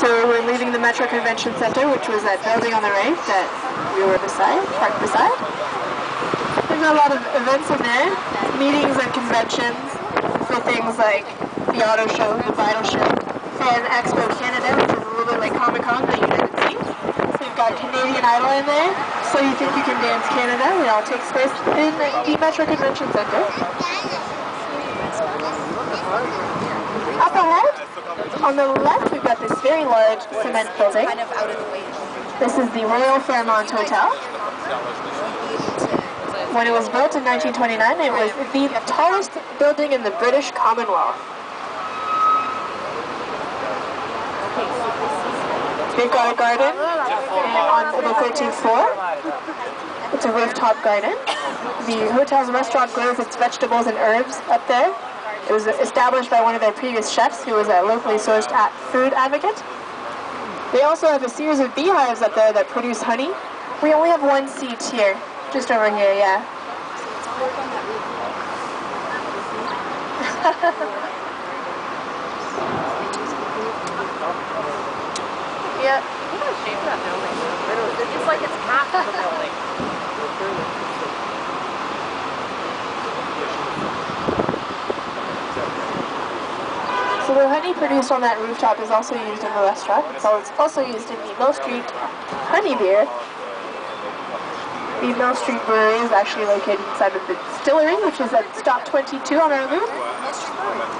So we're leaving the Metro Convention Center, which was that building on the right that we were parked beside. There's a lot of events in there, meetings and conventions for things like the auto show, the Vital Show, Fan Expo Canada, which is a little bit like Comic-Con, but United States. So we've got Canadian Idol in there, So You Think You Can Dance Canada. It all takes place in the Metro Convention Center. Up ahead, on the left, we've got this very large cement building. This is the Royal Fairmont Hotel. When it was built in 1929, it was the tallest building in the British Commonwealth. We've got a garden on the 13th floor. It's a rooftop garden. The hotel's restaurant grows its vegetables and herbs up there. It was established by one of their previous chefs who was a locally sourced food advocate. They also have a series of beehives up there that produce honey. We only have one seat here, just over here, yeah. Yeah. Look at the shape of that building. It's like it's half of the building. So the honey produced on that rooftop is also used in the restaurant. So it's also used in the Mill Street honey beer. The Mill Street Brewery is actually located inside of the distillery, which is at stop 22 on our route.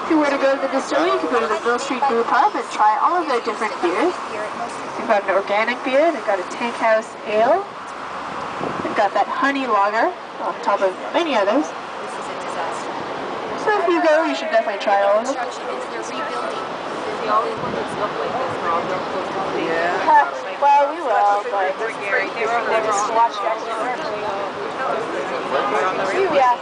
If you were to go to the distillery, you could go to the Mill Street Brew Pub and try all of their different beers. They've got an organic beer, they've got a tank house ale, they've got that honey lager on top of many others. So if you go, you should definitely try all of them. Well, we will, but just watch that. Yeah.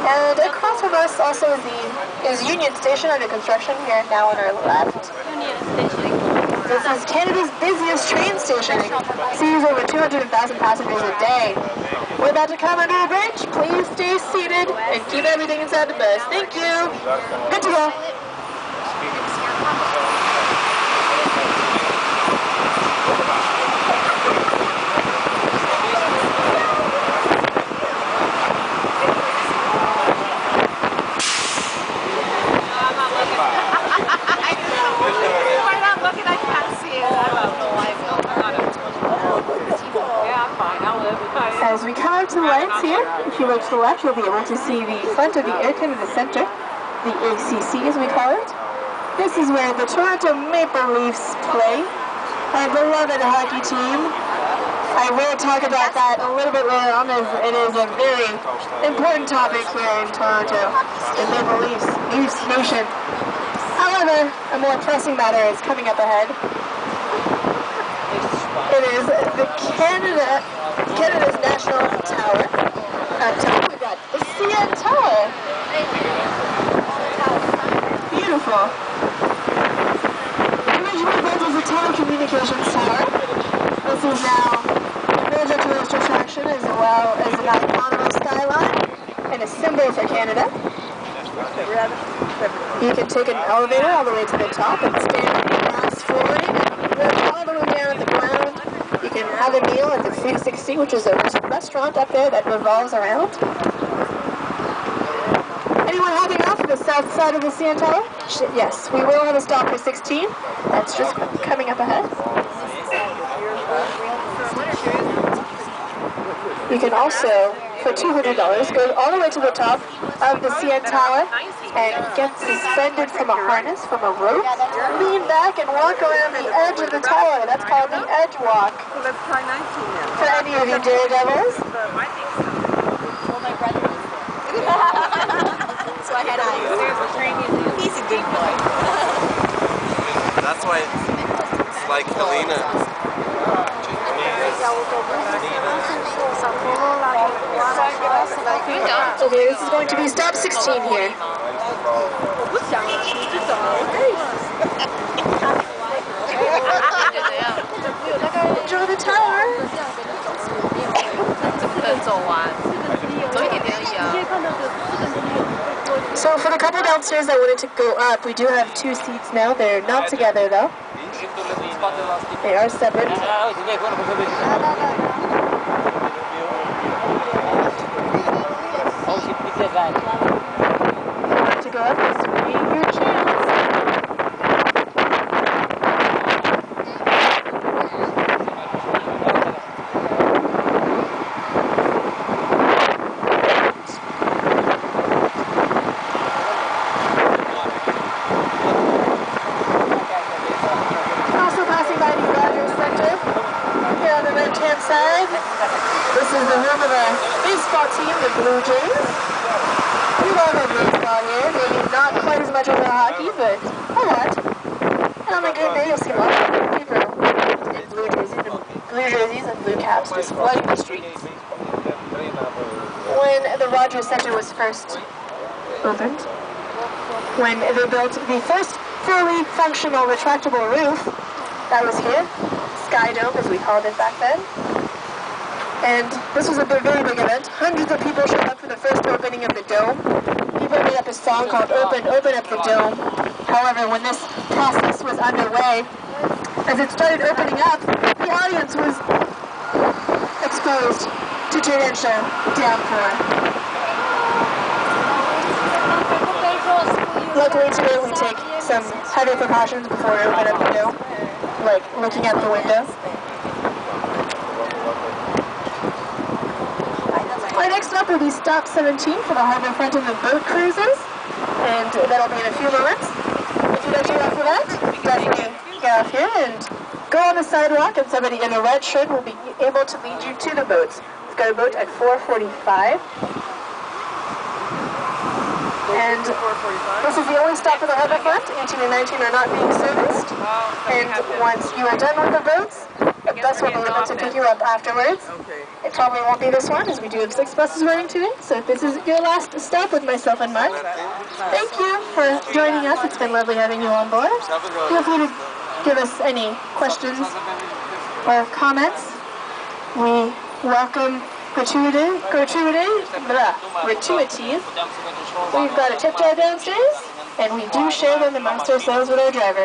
And across from us also is Union Station under construction here now on our left. This is Canada's busiest train station. It sees over 200,000 passengers a day. We're about to come under a bridge. Please stay seated and keep everything inside the bus. Thank you. Good to go. As we come out to the lights here, if you look to the left, you'll be able to see the front of the Air Canada Centre, the ACC as we call it. This is where the Toronto Maple Leafs play, our beloved hockey team. I will talk about that a little bit later on, as it is a very important topic here in Toronto, the Maple Leafs Nation. However, a more pressing matter is coming up ahead. It is the Canada's National Tower. On top we've got the CN Tower. Beautiful. Originally built as a telecommunications tower. This is now a major tourist attraction as well as an iconic skyline and a symbol for Canada. You can take an elevator all the way to the top and stand on the glass flooring and look all the way down at the ground. You can have a meal at the 360, which is a restaurant up there that revolves around. Anyone heading off to the south side of the CN Tower? Yes, we will have a stop for 16. That's just coming up ahead. You can also, for $200, go all the way to the top of the CN Tower and get suspended from a harness, from a rope, lean back and walk around the edge of the tower. That's called the Edge Walk. For any of you daredevils. So I had eyes. He's a good boy. That's why it's like Helena. Okay, this is going to be stop 16 here. Enjoy the tower. So for the couple downstairs, downstairs that wanted to go up, we do have 2 seats now. They're not together though. They are separate. To go up, this will be your chance. Side. This is the home of our baseball team, the Blue Jays. We love our baseball here. Maybe not quite as much as our hockey, but a lot. And on a good day, you'll see lots of people in blue jerseys and blue caps just flooding the streets. When the Rogers Center was first opened, when they built the first fully functional retractable roof, that was here. Sky Dome, as we called it back then. And this was a very big event. Hundreds of people showed up for the first opening of the dome. People made up a song called Open Up the Dome. However, when this process was underway, as it started opening up, the audience was exposed to torrential downpour. Luckily today we take some heavy precautions before we open up the dome, like looking out the window. Right next up will be stop 17 for the harbor front and the boat cruises, and that'll be in a few moments. If you'd like to go for that, definitely get off here and go on the sidewalk, and somebody in a red shirt will be able to lead you to the boats. We've got a boat at 4:45. And this is the only stop for the harbor front. 18 and 19 are not being serviced. And once you are done with the boats, the bus will be able to pick you up afterwards. It probably won't be this one, as we do have 6 buses running today. So this is your last stop with myself and Mark. Thank you for joining us. It's been lovely having you on board. Feel free to give us any questions or comments. We welcome gratuities. We've got a tip jar downstairs, and we do share them amongst ourselves with our driver.